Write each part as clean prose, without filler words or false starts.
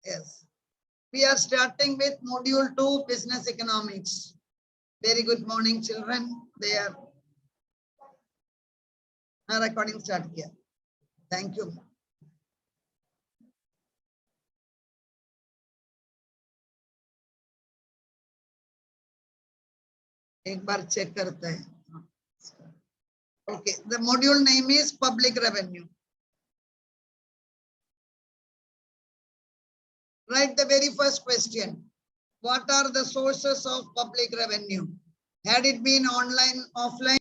Yes. We are starting with module 2, business economics. Very good morning, children. They are recording start here. Thank you. एक बार check करते हैं. Okay, the module name is public revenue. Write the very first question. What are the sources of public revenue? Had it been online, offline?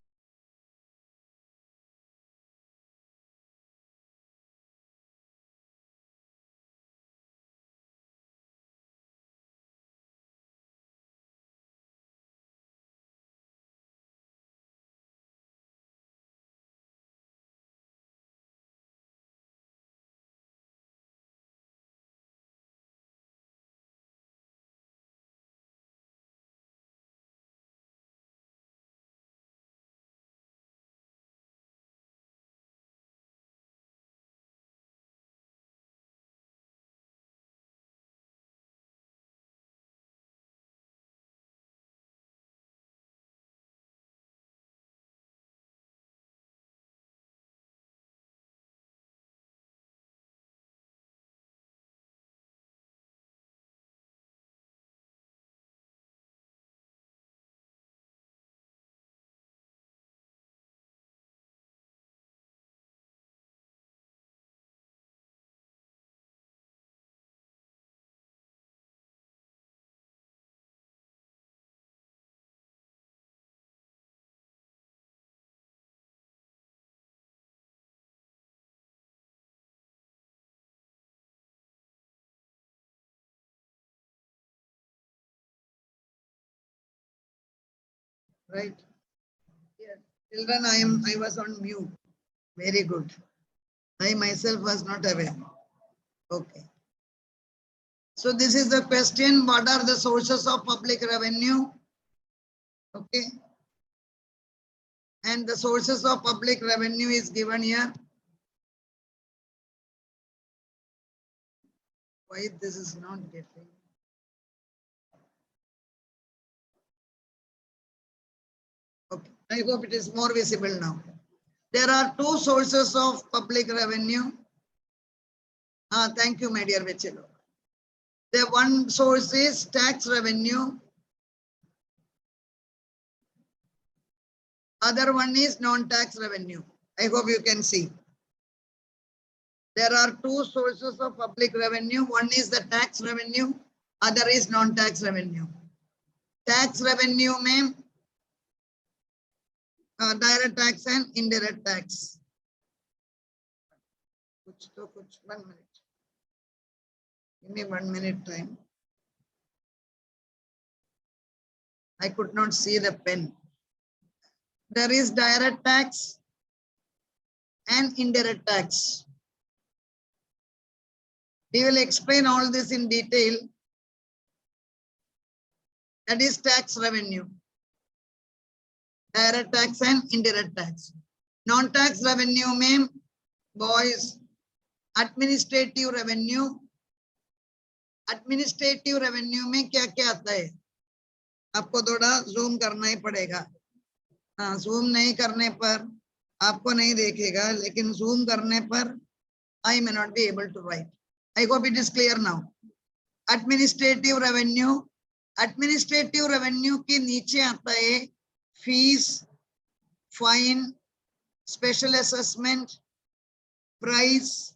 Right. Yes. Children, I was on mute. Very good. I myself was not aware. Okay. So this is the question. What are the sources of public revenue? Okay. And the sources of public revenue is given here. Why this is not getting? Okay. I hope it is more visible now. There are two sources of public revenue. Thank you, my dear Vechelo. The one source is tax revenue. Other one is non-tax revenue. I hope you can see. There are two sources of public revenue. One is the tax revenue. Other is non-tax revenue. Tax revenue में direct tax and indirect tax. कुछ 1 minute. Give me 1 minute time. I could not see the pen. There is direct tax and indirect tax. We will explain all this in detail. That is tax revenue. Direct tax and indirect tax. Non-tax revenue में boys, administrative revenue. Administrative revenue में क्या क्या आता है? आपको थोड़ा zoom करना ही पड़ेगा. zoom नहीं करने पर आपको नहीं देखेगा, लेकिन zoom करने पर I may not be able to write. I hope it is clear now. Administrative revenue. Administrative revenue के नीचे आता है fees, fine, special assessment, price,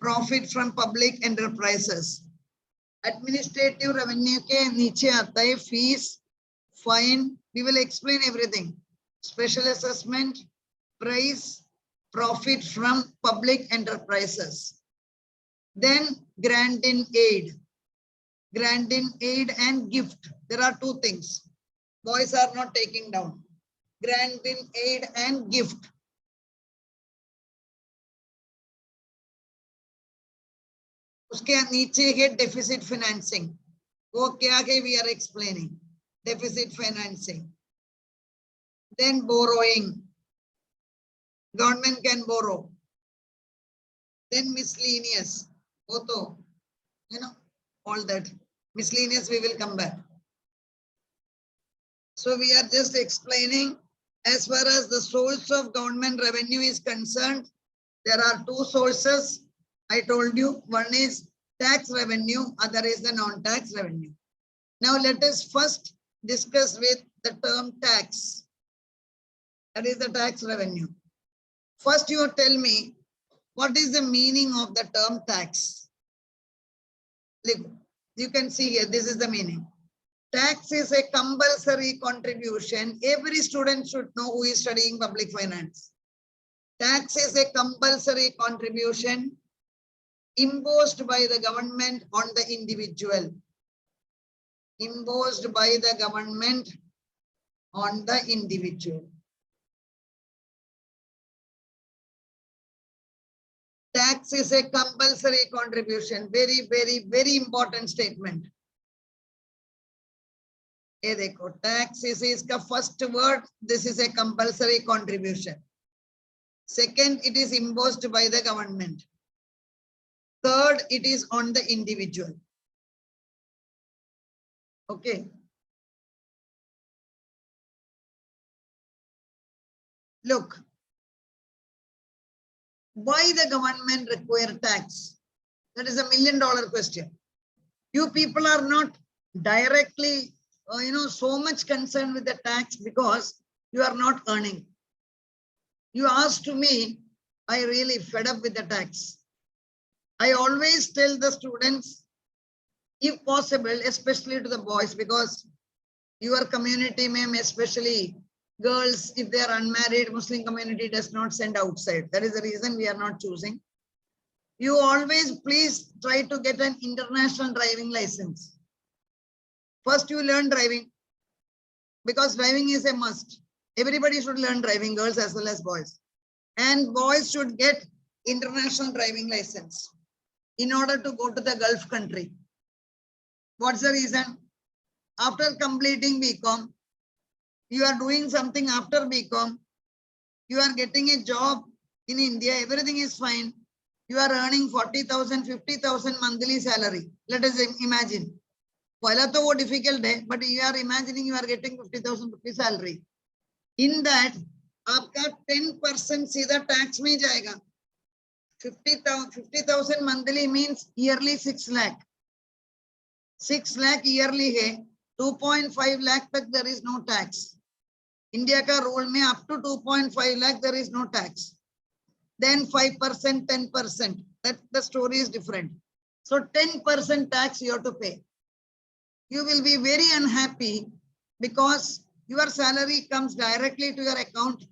profit from public enterprises. Administrative revenue के नीचे आता है fees, fine. We will explain everything. Special assessment, price, profit from public enterprises. Then grant in aid. Grant in aid and gift. There are two things. Boys are not taking down. Grant in aid and gift. उसके नीचे है deficit financing. वो क्या है we are explaining. Deficit financing. Then borrowing. Government can borrow. Then miscellaneous. वो तो, you know, all that miscellaneous we will come back. So we are just explaining as far as the source of government revenue is concerned. There are two sources. I told you, one is tax revenue, other is the non-tax revenue. Now let us first discuss with the term tax. That is the tax revenue. First you tell me, what is the meaning of the term tax? Look, you can see here, this is the meaning. Tax is a compulsory contribution. Every student should know who is studying public finance. Tax is a compulsory contribution imposed by the government on the individual. Imposed by the government on the individual. Tax is a compulsory contribution. Very, very, very important statement. Tax is the first word. This is a compulsory contribution. Second, it is imposed by the government. Third, it is on the individual. Okay. Look, why the government require tax? That is $1 million question. You people are not directly, so much concerned with the tax because you are not earning. You asked to me, I really fed up with the tax. I always tell the students, if possible, especially to the boys, because your community, ma'am, especially girls, if they are unmarried, Muslim community does not send outside. That is the reason we are not choosing. You always please try to get an international driving license. First you learn driving, because driving is a must. Everybody should learn driving, girls as well as boys. And boys should get international driving license in order to go to the Gulf country. What's the reason? After completing BCom, you are doing something after BCom, you are getting a job in India, everything is fine. You are earning 40,000, 50,000 monthly salary. Let us imagine. Pehla to wo difficult hai, but you are imagining you are getting 50,000 rupees salary. In that, आपका 10% सीधा tax में जाएगा. 50,000 monthly means yearly 6 lakh. 6 lakh yearly है. 2.5 lakh तक there is no tax. India का rule में up to 2.5 lakh there is no tax. Then 5%, 10%. That the story is different. So 10% tax you have to pay. You will be very unhappy because your salary comes directly to your account.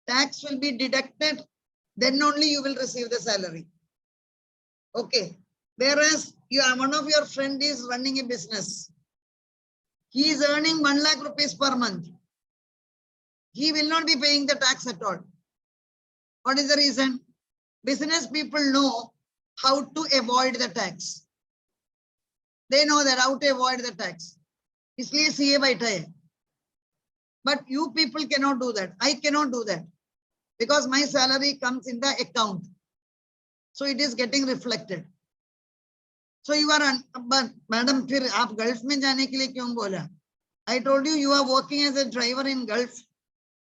Tax will be deducted. Then only you will receive the salary. Okay. Whereas one of your friend is running a business. He is earning 1 lakh rupees per month. He will not be paying the tax at all. What is the reason? Business people know how to avoid the tax. They know that how to avoid the tax. इसलिए CA बैठा है. But you people cannot do that. I cannot do that. Because my salary comes in the account. So it is getting reflected. So you are, but madam, फिर आप Gulf में जाने के लिए क्यों बोला? I told you are working as a driver in Gulf.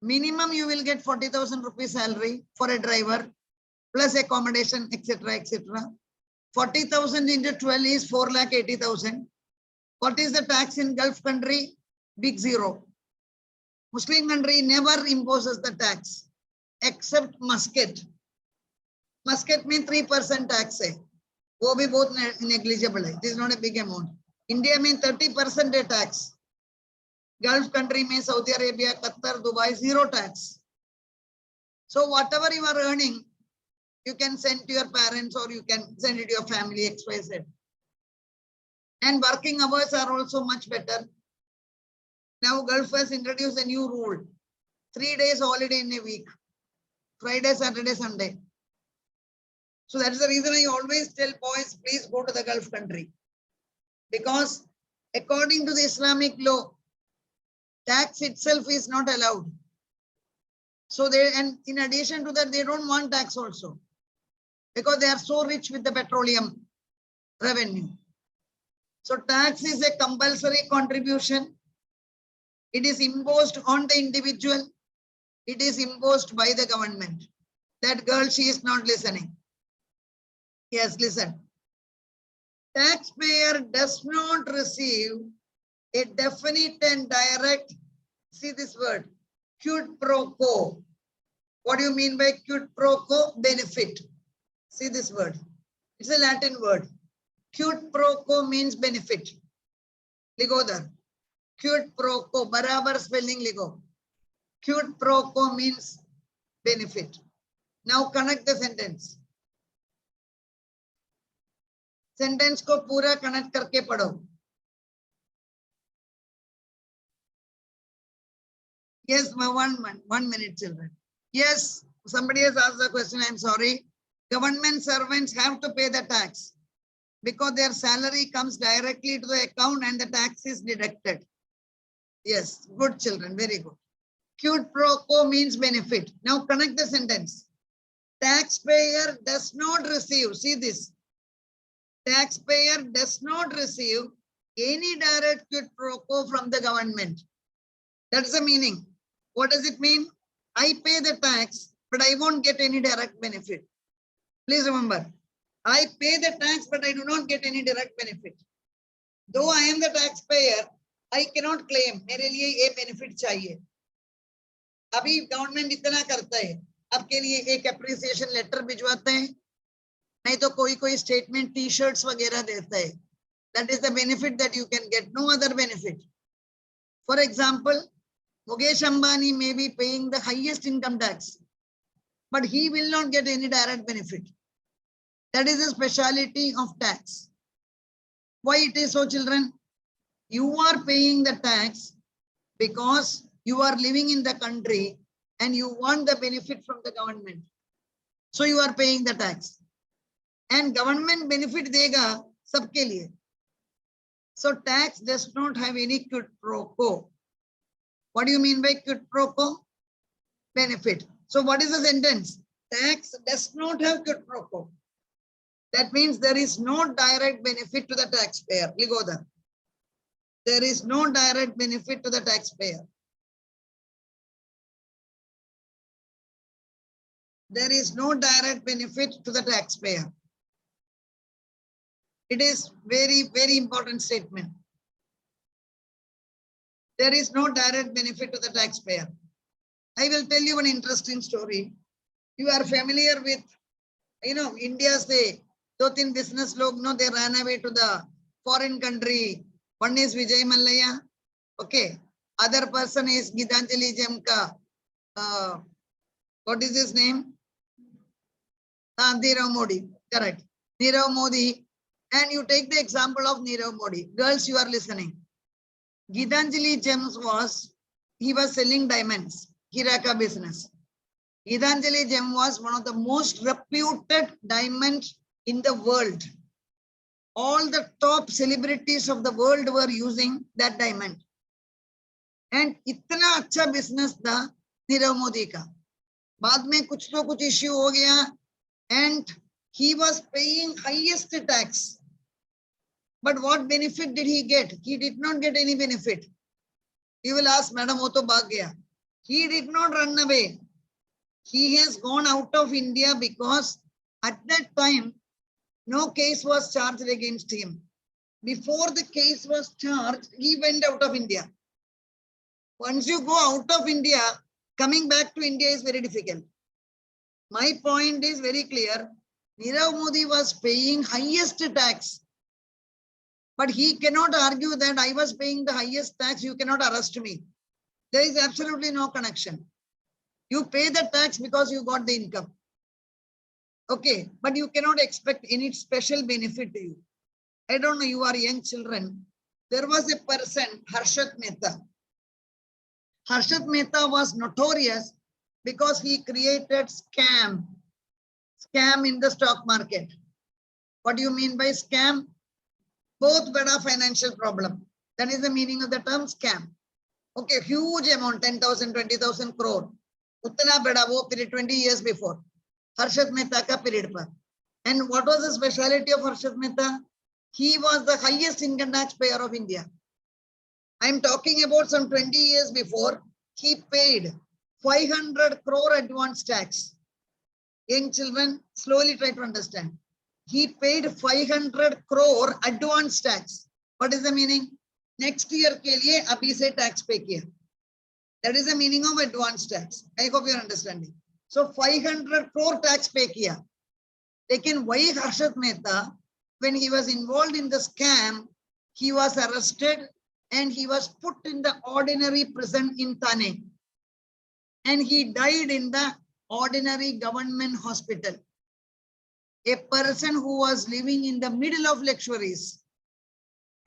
Minimum you will get 40,000 rupees salary for a driver, plus accommodation, etc., etc. 40,000 into 12 is 4,80,000. What is the tax in Gulf country? Big zero. Muslim country never imposes the tax except Muscat. Muscat means 3% tax hai. वो भी बहुत negligible है. This is not a big amount. India means 30% tax. Gulf country means Saudi Arabia, Qatar, Dubai, zero tax. So whatever you are earning, you can send to your parents or you can send it to your family, XYZ. And working hours are also much better. Now Gulf has introduced a new rule. 3 days holiday in a week. Friday, Saturday, Sunday. So that's the reason I always tell boys, please go to the Gulf country. Because according to the Islamic law, tax itself is not allowed. So and in addition to that, they don't want tax also. Because they are so rich with the petroleum revenue. So tax is a compulsory contribution. It is imposed on the individual. It is imposed by the government. That girl, she is not listening. Yes, listen. Taxpayer does not receive a definite and direct, see this word, quid pro quo. What do you mean by quid pro quo? Benefit. See this word. It's a Latin word. Quid pro quo means benefit. Ligo there. Quid pro quo. Barabar spelling ligo. Quid pro quo means benefit. Now connect the sentence. Sentence को पूरा connect करके पढ़ो. Yes, one minute, children. Yes, somebody has asked the question. I'm sorry. Government servants have to pay the tax because their salary comes directly to the account and the tax is deducted. Yes, good children, very good. Quid pro quo means benefit. Now connect the sentence. Taxpayer does not receive, see this. Taxpayer does not receive any direct quid pro quo from the government. That's the meaning. What does it mean? I pay the tax, but I won't get any direct benefit. Please remember, I pay the tax, but I do not get any direct benefit. Though I am the taxpayer, I cannot claim मेरे लिए ये benefit चाहिए. अभी government इतना करता है, आपके लिए एक appreciation letter भिजवाते हैं, नहीं तो कोई statement T-shirts वगैरह देता है. That is the benefit that you can get. No other benefit. For example, Mukesh Ambani may be paying the highest income tax, but he will not get any direct benefit. That is the speciality of tax. Why it is so, children? You are paying the tax because you are living in the country and you want the benefit from the government. So you are paying the tax. And government benefit dega sabke liye. So tax does not have any quid pro quo. What do you mean by quid pro quo? Benefit. So what is the sentence? Tax does not have quid pro quo. That means there is no direct benefit to the taxpayer. We go there. There is no direct benefit to the taxpayer. There is no direct benefit to the taxpayer. It is very, very important statement. There is no direct benefit to the taxpayer. I will tell you an interesting story. You are familiar with, India say, 2-3 business log, they ran away to the foreign country. One is Vijay Mallya. Okay. Other person is Gitanjali Jemka. What is his name? Nirav Modi. Correct. Nirav Modi. And you take the example of Nirav Modi. Girls, you are listening. Gitanjali Gems he was selling diamonds. Hiraka business. Gitanjali Gem was one of the most reputed diamonds in the world. All the top celebrities of the world were using that diamond. And itna acha business tha Nirav Modi ka. Baad mein kuch to kuch issue ho gaya and he was paying highest tax. But what benefit did he get? He did not get any benefit. You will ask, Madam, wo to bhag gaya. He did not run away. He has gone out of India because at that time, no case was charged against him. Before the case was charged, he went out of India. Once you go out of India, coming back to India is very difficult. My point is very clear. Nirav Modi was paying highest tax. But he cannot argue that I was paying the highest tax, you cannot arrest me. There is absolutely no connection. You pay the tax because you got the income. Okay, but you cannot expect any special benefit to you. I don't know, you are young children. There was a person, Harshat Mehta. Harshat Mehta was notorious because he created scam in the stock market. What do you mean by scam? Both bada financial problem. That is the meaning of the term scam. Okay, huge amount, 10,000, 20,000 crore. Utna bada wo period 20 years before. Harshat Mehta ka period par. And what was the speciality of Harshat Mehta? He was the highest income tax payer of India. I am talking about some 20 years before. He paid 500 crore advance tax. Young children, slowly try to understand. He paid 500 crore advance tax. What is the meaning? Next year ke liye abhi se tax pay kiya. That is the meaning of advance tax. I hope you are understanding. So 500 crore tax pay kiya. Lekin why Harshad Mehta, when he was involved in the scam, he was arrested and he was put in the ordinary prison in Thane. And he died in the ordinary government hospital. A person who was living in the middle of luxuries.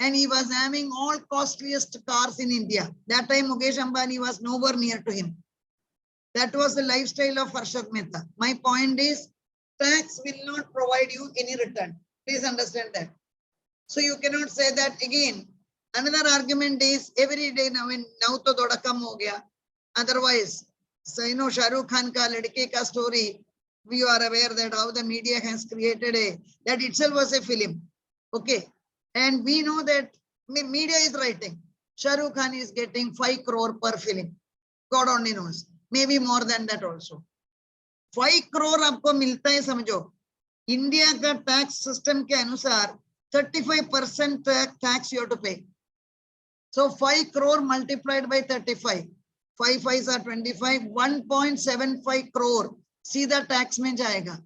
And he was having all costliest cars in India. That time Mukesh Ambani was nowhere near to him. That was the lifestyle of Harshad Mehta. My point is, tax will not provide you any return. Please understand that. So you cannot say that again. Another argument is every day now to thoda kam ho gaya. Otherwise, so you know Shah Rukh Khan ka ladke ka story, we are aware that how the media has created that itself was a film. Okay. And we know that media is writing. Shah Rukh Khan is getting 5 crore per film. God only knows. Maybe more than that also. 5 crore आपको मिलता है समझो. India का tax system के अनुसार 35% tax you have to pay. So 5 crore multiplied by 35. 5 5s are 25. 1.75 crore सीधा tax में जाएगा.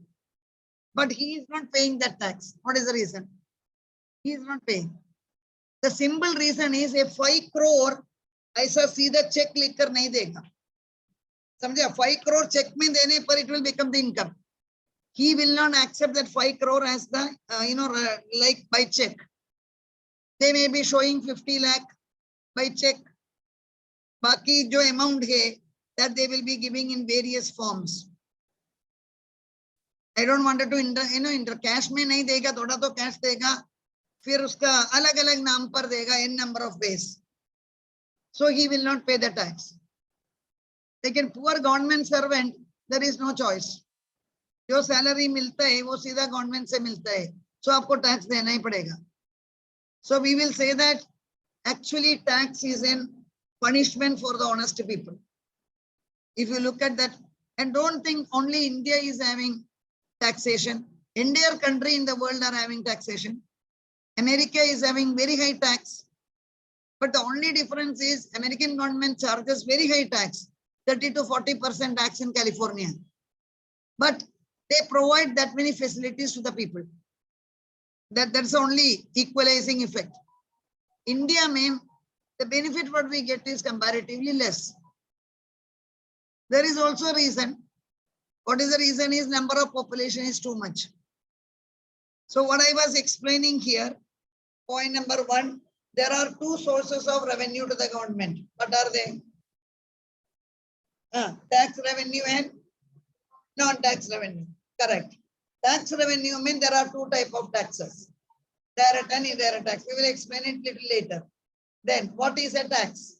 But he is not paying that tax. What is the reason? He is not paying. The simple reason is a 5 crore ऐसा सीधा check लिखकर नहीं देगा. समझे? 5 crore check में देने पर it will become the income. He will not accept that 5 crore as the, like by check. They may be showing 50 lakh by check. Baki jo amount hai, that they will be giving in various forms. I don't want to inter cash में नहीं देगा, थोड़ा तो cash देगा, फिर उसका अलग-अलग नाम पर देगा n number of ways. So he will not pay the tax. लेकिन poor government servant, there is no choice. जो सैलरी मिलता है वो सीधा गवर्नमेंट से मिलता है, सो आपको टैक्स देना ही पड़ेगा. So we will say that actually tax is an punishment for the honest people. If you look at that, and don't think only India is having taxation. Entire country in the world are having taxation. America is having very high tax. But the only difference is American government charges very high tax, 30 to 40% tax in California. But they provide that many facilities to the people. That's only equalizing effect. India, ma'am, the benefit what we get is comparatively less. There is also a reason. What is the reason is number of population is too much. So what I was explaining here, point number 1, there are 2 sources of revenue to the government. What are they? Tax revenue and non-tax revenue. Correct. Tax revenue means there are 2 types of taxes. Direct and indirect tax. We will explain it little later. Then what is a tax?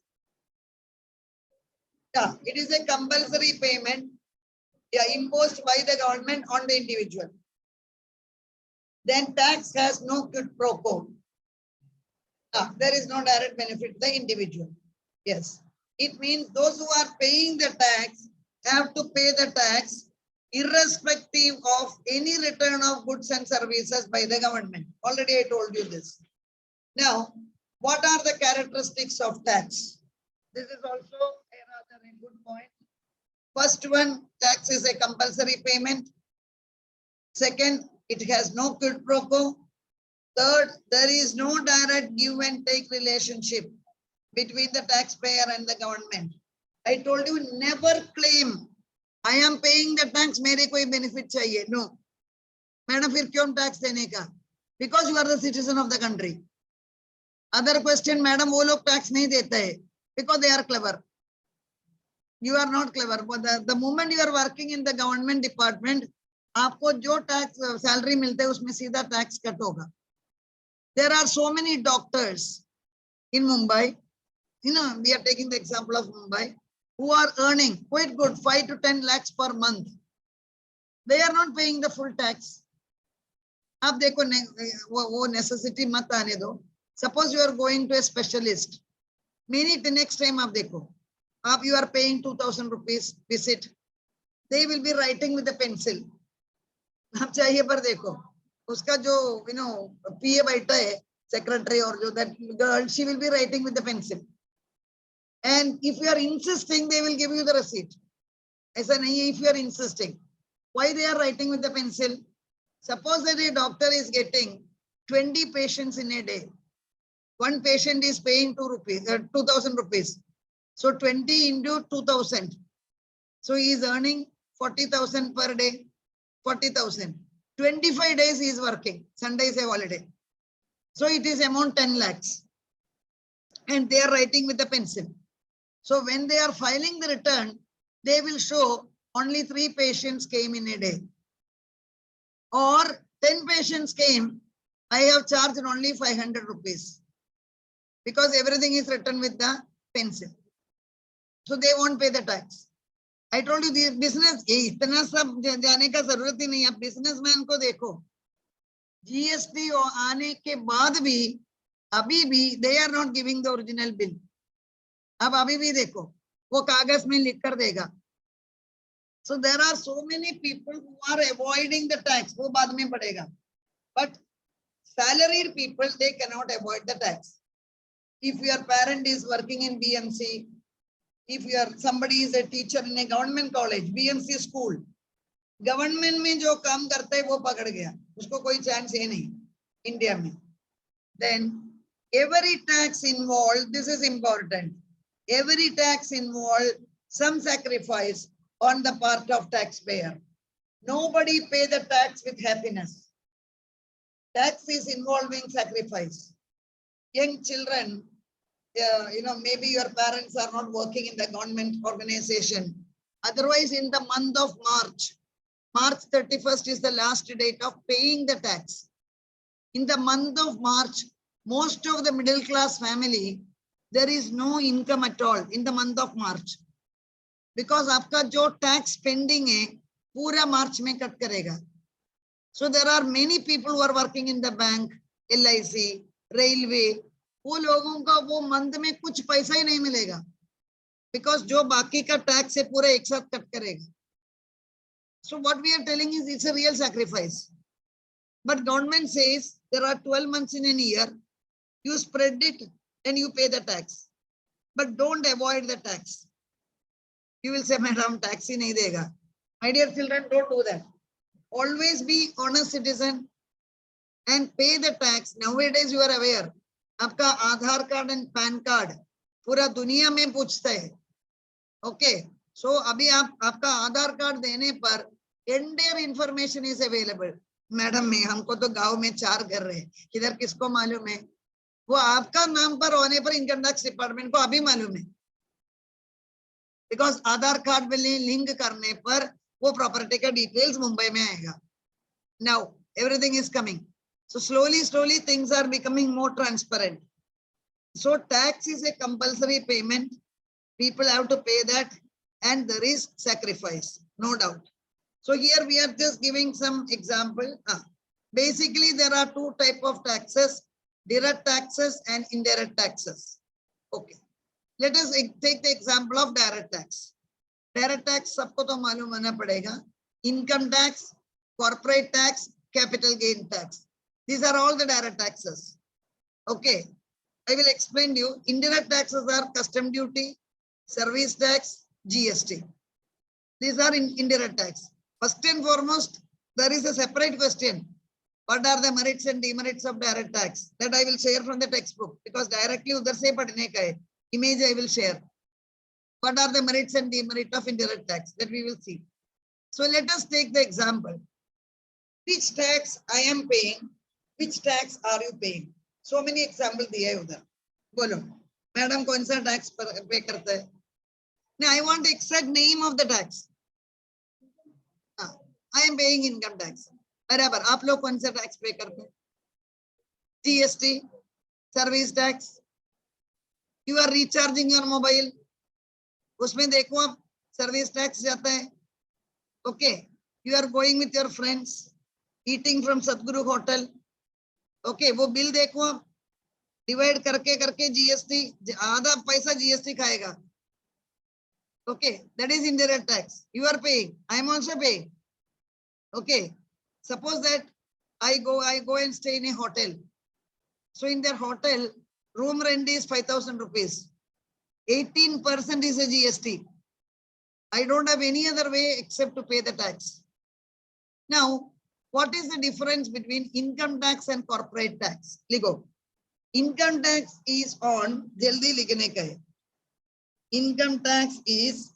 Yeah, it is a compulsory payment imposed by the government on the individual. Then tax has no quid pro quo. There is no direct benefit to the individual. Yes. It means those who are paying the tax have to pay the tax irrespective of any return of goods and services by the government. Already I told you this. Now, what are the characteristics of tax? This is also a rather good point. First one, tax is a compulsory payment. Second, it has no quid pro quo. Third, there is no direct give and take relationship between the taxpayer and the government. I told you, never claim I am paying the tax, मेरे कोई benefit चाहिए. No. Madam फिर क्यों tax देने का? Because you are the citizen of the country. Other question, madam वो लोग tax नहीं देते हैं because they are clever. You are not clever. But the moment you are working in the government department, आपको जो tax salary मिलता है उसमें सीधा tax cut होगा. There are so many doctors in Mumbai. We are taking the example of Mumbai, who are earning quite good 5 to 10 lakhs per month. They are not paying the full tax. आप देखो वो necessity मत आने दो. Suppose you are going to a specialist, minute next time आप देखो, आप you are paying 2000 rupees visit, they will be writing with the pencil. आप चाहिए पर देखो, उसका जो पीए बैठा है सेक्रेटरी और जो that girl, she will be writing with the pencil. And if you are insisting they will give you the receipt. ऐसा नहीं है. If you are insisting, why they are writing with the pencil? Suppose that a doctor is getting 20 patients in a day. One patient is paying 2,000 rupees. So 20 into 2,000. So he is earning 40,000 per day. 40,000. 25 days he is working. Sunday is a holiday. So it is amount 10 lakhs. And they are writing with the pencil. So when they are filing the return, they will show only 3 patients came in a day. Or 10 patients came, I have charged only 500 rupees because everything is written with the pencil. So they won't pay the tax. I told you the business, इतना सब जाने का जरूरत ही नहीं. आप businessman को देखो, GST आने के बाद भी अभी भी they are not giving the original bill. अब अभी भी देखो, वो कागज में लिख कर देगा. So there are so many people who are avoiding the tax. वो बाद में पड़ेगा. But salaried people, they cannot avoid the tax. If your parent is working in BMC, if somebody is a teacher in a government college, BMC school, government में जो काम करता है वो पकड़ गया, उसको कोई chance है नहीं इंडिया में. Then every tax involved, this is important, every tax involved some sacrifice on the part of taxpayer. Nobody pay the tax with happiness. Tax is involving sacrifice. Young children, maybe your parents are not working in the government organization. Otherwise, in the month of March 31st is the last date of paying the tax. In the month of March, most of the middle class family, there is no income at all in the month of March. Because आपका जो tax pending है पूरा मार्च में cut करेगा. So there are many people who are working in the bank, LIC, railway. वो लोगों का वो मंथ में कुछ पैसा ही नहीं मिलेगा, because जो बाकी का टैक्स है पूरा एक साथ कट करेगा. So what we are telling is it's a real sacrifice. But government says there are 12 months in a year, you spread it and you pay the tax, but don't avoid the tax. You will say, madam, tax ही नहीं देगा. My dear children, don't do that. Always be honest citizen and pay the tax. Nowadays, you are aware, आपका आधार card and pan card पूरा दुनिया में पूछता है. Okay, so अभी आपका आधार कार्ड देने पर entire information is available. Madam में हमको तो गांव में 4 घर रहे, किधर किसको मालूम है? वो आपका नाम पर होने पर इनकम टैक्स डिपार्टमेंट को अभी मालूम है. बिकॉज आधार कार्ड में लिंक करने पर वो प्रॉपर्टी का डिटेल्स मुंबई में आएगा. Now everything is coming, so slowly things are becoming more transparent. So tax is a compulsory payment, people have to pay that, and there is sacrifice, no doubt. So here we are just giving some example. Basically there are 2 type of taxes, direct taxes and indirect taxes. Okay, let us take the example of direct tax. Direct tax सबको तो मालूम होना पड़ेगा. Income tax, corporate tax, capital gain tax. These are all the direct taxes. Okay, I will explain to you. Indirect taxes are custom duty, service tax, GST. These are indirect tax. First and foremost, there is a separate question. What are the merits and demerits of direct tax? That I will share from the textbook, because directly उधर से पढ़ने का है. Image I will share. What are the merits and demerits of indirect tax? That we will see. So let us take the example. Which tax I am paying? Which tax are you paying? So many examples दिए है उधर. बोलो, madam कौन सा tax पे करता है? Now I want the exact name of the tax. I am paying income tax. बराबर. आप लोग कौन सा टैक्स पे करते हैं? GST, service tax. You are recharging your mobile, उसमें देखो आप सर्विस टैक्स जाता है. Okay, you are going with your friends, eating from Satguru hotel, okay, वो बिल देखो आप, डिवाइड करके करके जीएसटी, आधा पैसा जीएसटी खाएगा, okay, that is indirect tax, you are paying, I am also paying, okay. Suppose that I go and stay in a hotel, so in their hotel room rent is 5,000 rupees, 18% is a GST. I don't have any other way except to pay the tax. Now, what is the difference between income tax and corporate tax? Ligo. Income tax is on, jaldi likhne ka hai. Income tax is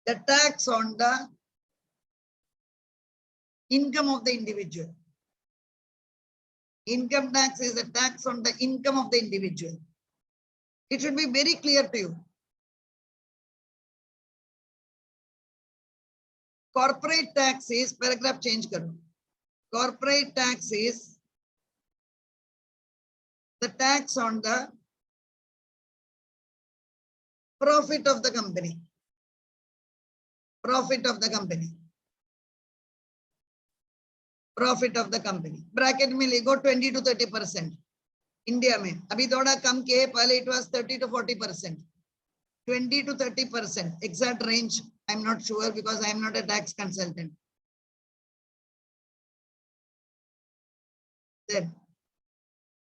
the tax on the income of the individual. Income tax is a tax on the income of the individual. It should be very clear to you. Corporate tax is, paragraph change karo. Corporate tax is the tax on the profit of the company. Profit of the company. Profit of the company. Bracket में लिखो 20 to 30%. India में अभी थोड़ा कम किए, पहले it was 30 to 40%. 20 to 30%. Exact range I'm not sure because I am not a tax consultant. Then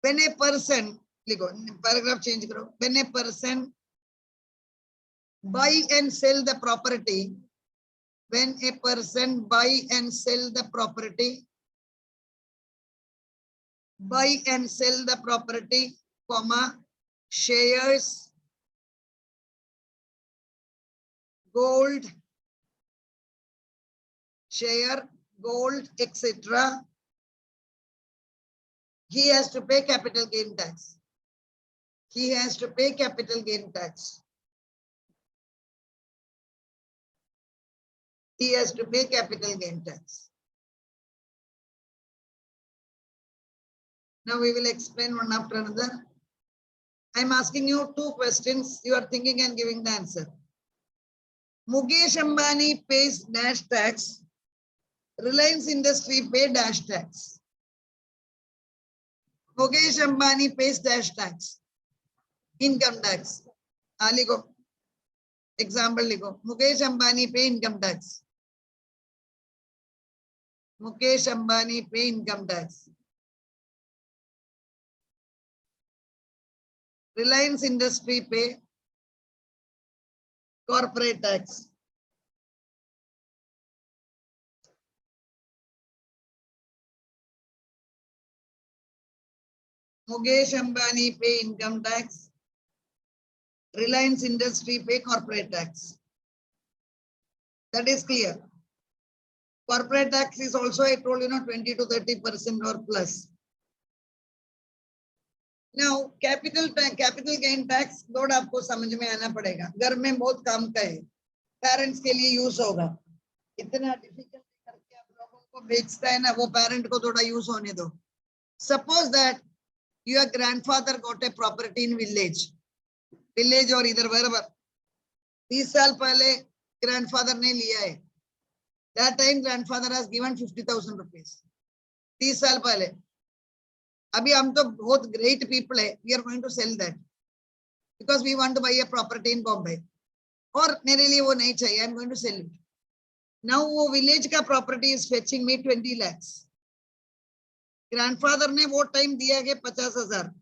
when a person, लिखो paragraph change करो. When a person buy and sell the property, when a person buy and sell the property, buy and sell the property, comma, shares, gold, share, gold, etc., he has to pay capital gain tax. He has to pay capital gain tax. He has to pay capital gain tax. Now we will explain one after another. I am asking you two questions. You are thinking and giving the answer. Mukesh Ambani pays dash tax. Reliance Industry pay dash tax. Mukesh Ambani pays dash tax. Income tax. Ligo. Example ligo. Mukesh Ambani pay income tax. Mukesh Ambani pay income tax. Reliance Industry pay corporate tax. Mukesh Ambani pay income tax. Reliance Industry pay corporate tax. That is clear. Corporate tax is also, I told you, 20 to 30% or plus. Now, capital gain tax, load आपको समझ में आना पड़ेगा. घर में बहुत काम का है, पेरेंट्स के लिए यूज होगा. इतना डिफिकल्ट करके आप लोगों को बेचता है ना, वो पेरेंट को थोड़ा यूज होने दो. Suppose that your grandfather got a property in village और इधर wherever. 30 साल पहले grandfather ने लिया है. That time grandfather has given 50,000 rupees. 30 साल पहले. अभी हम तो बहुत great people है. We are going to sell that because we want to buy a property in Bombay. और मेरे लिए वो नहीं चाहिए. I am going to sell it. Now वो village का property is fetching me 20 lakhs. Grandfather ने वो time दिया है 50,000.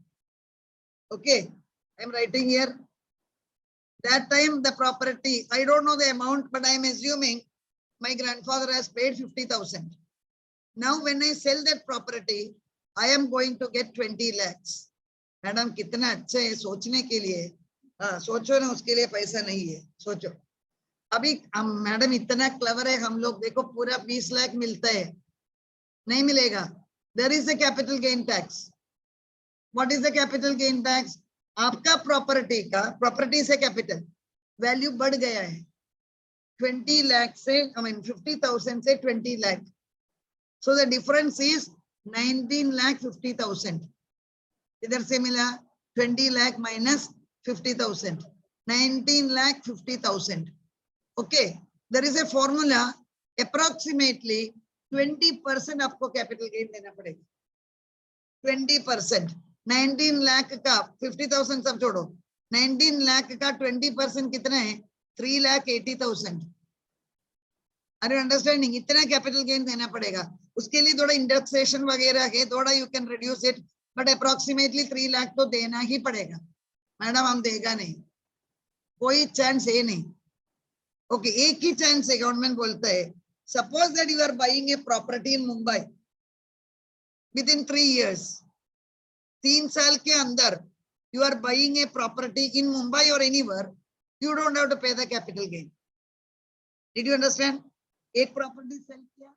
Okay, I am writing here. That time the property, I don't know the amount, but I am assuming my grandfather has paid 50,000. Now when I sell that property, I am going to get 20 lakhs. Madam कितना अच्छा है सोचने के लिए. हाँ, सोचो ना, उसके लिए पैसा नहीं है. सोचो. अभी हम मैडम इतना क्लेवर है, हम लोग देखो पूरा 20 लाख मिलता है. नहीं मिलेगा. There is a capital gain tax. What is the capital gain tax? आपका प्रॉपर्टी का, प्रॉपर्टी से कैपिटल वैल्यू बढ़ गया है 20 लाख से, I mean 50,000 से 20 lakh. So the difference is 19 lakh 50,000. इधर से मिला 20 lakh minus 50,000. 19 lakh 50,000. Okay. There is a formula. Approximately 20% आपको कैपिटल गेन देना पड़ेगा, 20%। 19 लाख का 50,000 सब छोड़ो, 19 लाख का 20% कितना है? 3,80,000। अरे अंडरस्टैंडिंग, इतना कैपिटल गेन देना पड़ेगा। उसके लिए थोड़ा इंडेक्सेशन वगैरह है, थोड़ा you can reduce it, but approximately 3 lakh तो देना ही पड़ेगा। मैडम हम देगा नहीं, कोई चांस है नहीं। ओके, एक ही चांस है, गवर्नमेंट बोलता है suppose that you are buying a property in Mumbai within 3 years, 3 साल के अंदर you are buying a property in Mumbai और anywhere, you don't have to pay the capital gain. Did you understand? एक property sale किया,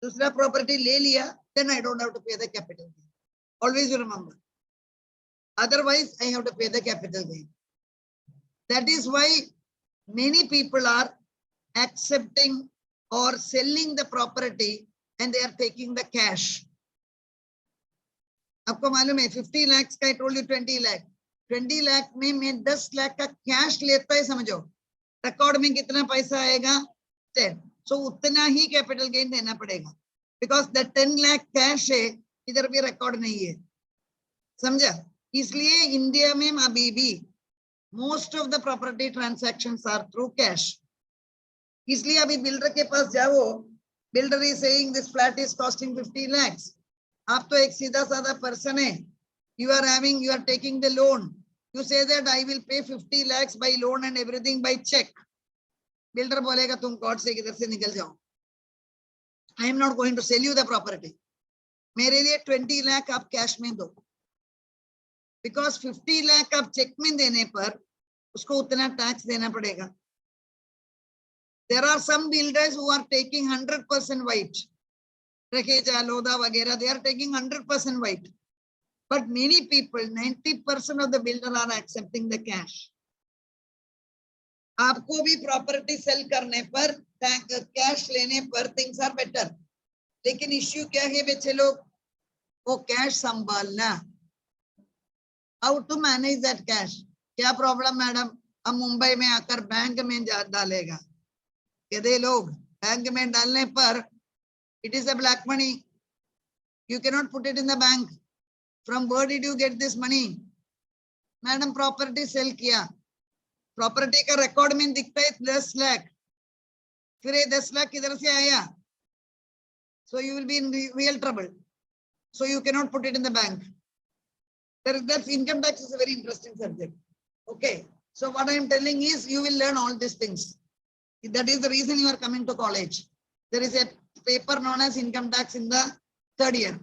दूसरा property ले लिया, then I don't have to pay the capital gain. Always you remember. Otherwise, I have to pay the capital gain. That is why many people are accepting or selling the property and they are taking the cash. आपको मालूम है 50 lakhs का, I told you 20 lakh, 20 lakh में मैं 10 लाख का cash लेता है, समझो रिकॉर्ड में कितना पैसा आएगा? 10। सो उतना ही कैपिटल गेन देना पड़ेगा, बिकॉज द 10 लाख कैश है, इधर भी रिकॉर्ड नहीं है, समझा? इसलिए इंडिया में अभी भी most of the property transactions are through cash. इसलिए अभी बिल्डर के पास जाओ, builder is saying this flat is costing 50 lakhs। आप तो एक सीधा साधा पर्सन है, you are taking the loan, you say that I will pay 50 lakhs by loan and everything by cheque. Builder बोलेगा तुम कोर्ट से किधर से निकल जाओ, I am not going to sell you the property, मेरे लिए 20 लाख आप कैश में दो, बिकॉज 50 लाख आप चेक में देने पर उसको उतना टैक्स देना पड़ेगा। There are some builders who are taking 100% white, Raheja Lodha वगैरह, they are taking 100% white, but many people 90% of the builder are accepting the cash. आपको भी प्रॉपर्टी सेल करने पर, कैश लेने पर थिंग्स आर बेटर, लेकिन इश्यू क्या है बच्चे लोग? वो कैश संभालना, how to manage that cash. क्या प्रॉब्लम मैडम? हम मुंबई में आकर बैंक में डालेगा, कहते लोग बैंक में डालने पर it is a black money, you can not put it in the bank, from where did you get this money? Madam property sale किया, प्रॉपर्टी का रिकॉर्ड में दिखता है 10 लाख, फिर ये 10 लाख किधर से आया? So you will be in real trouble. So you cannot put it in the bank. That income tax is a very interesting subject. Okay. So what I am telling is you will learn all these things. That is the reason you are coming to college. There is a paper known as income tax in the 3rd year.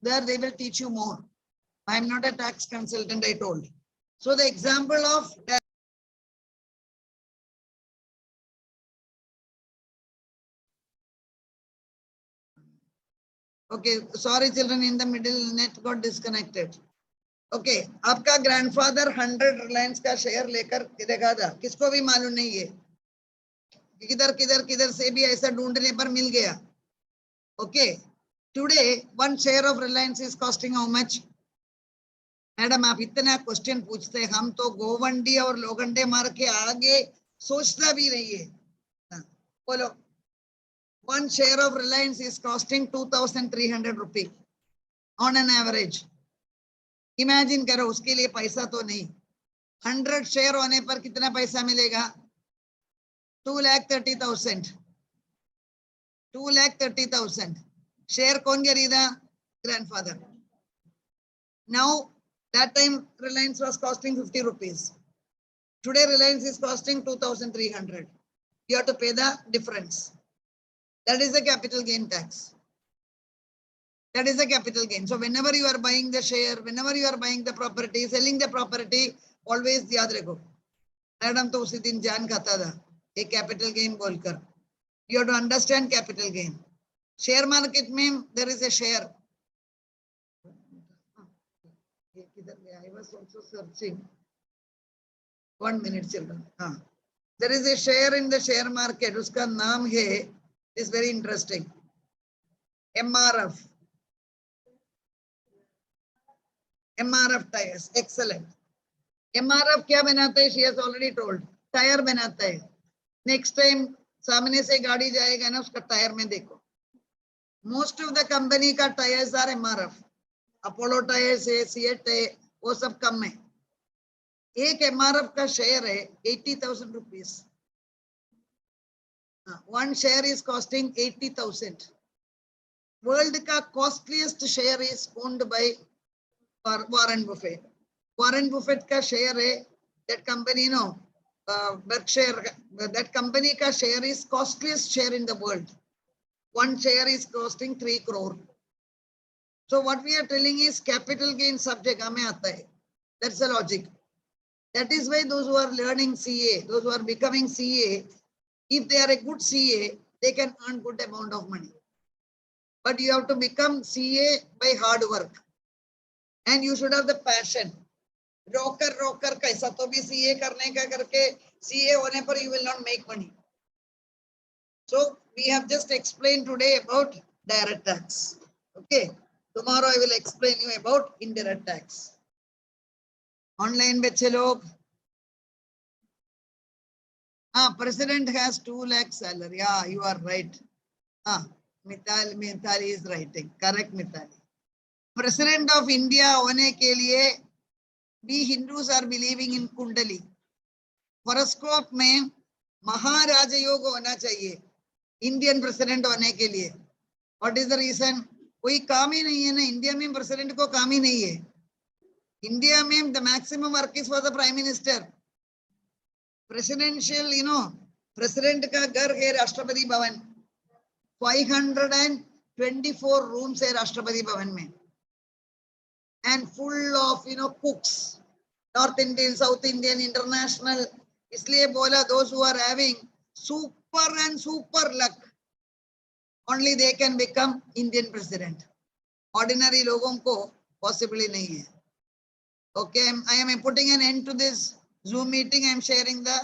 There they will teach you more. I am not a tax consultant, I told. So the example of that. Okay, sorry children, in the middle net got disconnected. Okay, आपका grandfather 100 Reliance का share लेकर देखा था, किसको भी मालूम नहीं है, किधर किधर किधर से भी ऐसा ढूंढने पर मिल गया। Okay, today 1 share of Reliance is costing how much? Madam आप इतना क्वेश्चन पूछते हैं, हम तो गोवंडी और लोगंडे मार के आगे सोचता भी नहीं है। बोलो, 1 share of Reliance is costing 2,300 rupees on an average. Imagine करो, उसके लिए पैसा तो नहीं, 100 शेयर होने पर कितना पैसा मिलेगा? 2,30,000। 2,30,000 शेयर कौन खरीदा? Grandfather. Now that time Reliance was costing 50 rupees. Today Reliance is costing 2,300. You have to pay the difference. That is the capital gain tax. That is the capital gain. So whenever you are buying the share, whenever you are buying the property, selling the property, always याद रखो। Madam तो उसी दिन जान खाता था एक capital gain बोलकर। You have to understand capital gain. Share market में there is a share. I was also searching. 1 minute children. There is a share in the share market. उसका नाम है, is very interesting. MRF. MRF tires. Excellent. MRF क्या बनाता है? She has already told. Tyre बनाता है. Next time सामने से गाड़ी जाएगा ना, उसका टायर में देखो, मोस्ट ऑफ द कंपनी का tyres are MRF, Apollo tyres है, सिएट है, वो सब कम है। एक MRF का शेयर है 80,000 rupees. One share is costing 80,000। World का costliest share is owned by Warren Buffett. Warren Buffett का शेयर है, that company no Berkshire, that company का share is costliest share in the world. One share is costing 3 crore. So what we are telling is capital gain subject हमें आता है. That's the logic. That is why those who are learning CA, those who are becoming CA, if they are a good CA, they can earn good amount of money. But you have to become CA by hard work. And you should have the passion. रोकर कैसा तो भी CA करने का करके CA होने पर you will not make money. So we have just explained today about direct tax. Okay, tomorrow I will explain you about indirect tax. Online बच्चे लोग, president has 2 lakh salary. Yeah, you are right. Mithali is writing. Correct, Mithali. President of India होने के लिए we Hindus are believing in Kundali. Horoscope में महाराज योग होना चाहिए Indian president होने के लिए. What is the reason? कोई काम ही नहीं है ना इंडिया में, प्रेसिडेंट को काम ही नहीं है. इंडिया में the maximum work is for the prime minister. Presidential, you know, president का घर है राष्ट्रपति भवन. 524 rooms है राष्ट्रपति भवन में. And full of, you know, cooks, North Indian, South Indian, international. इसलिए बोला those who are having super and super luck, only they can become Indian president. Ordinary लोगों को possibly नहीं है. Okay, I am putting an end to this Zoom meeting. I am sharing the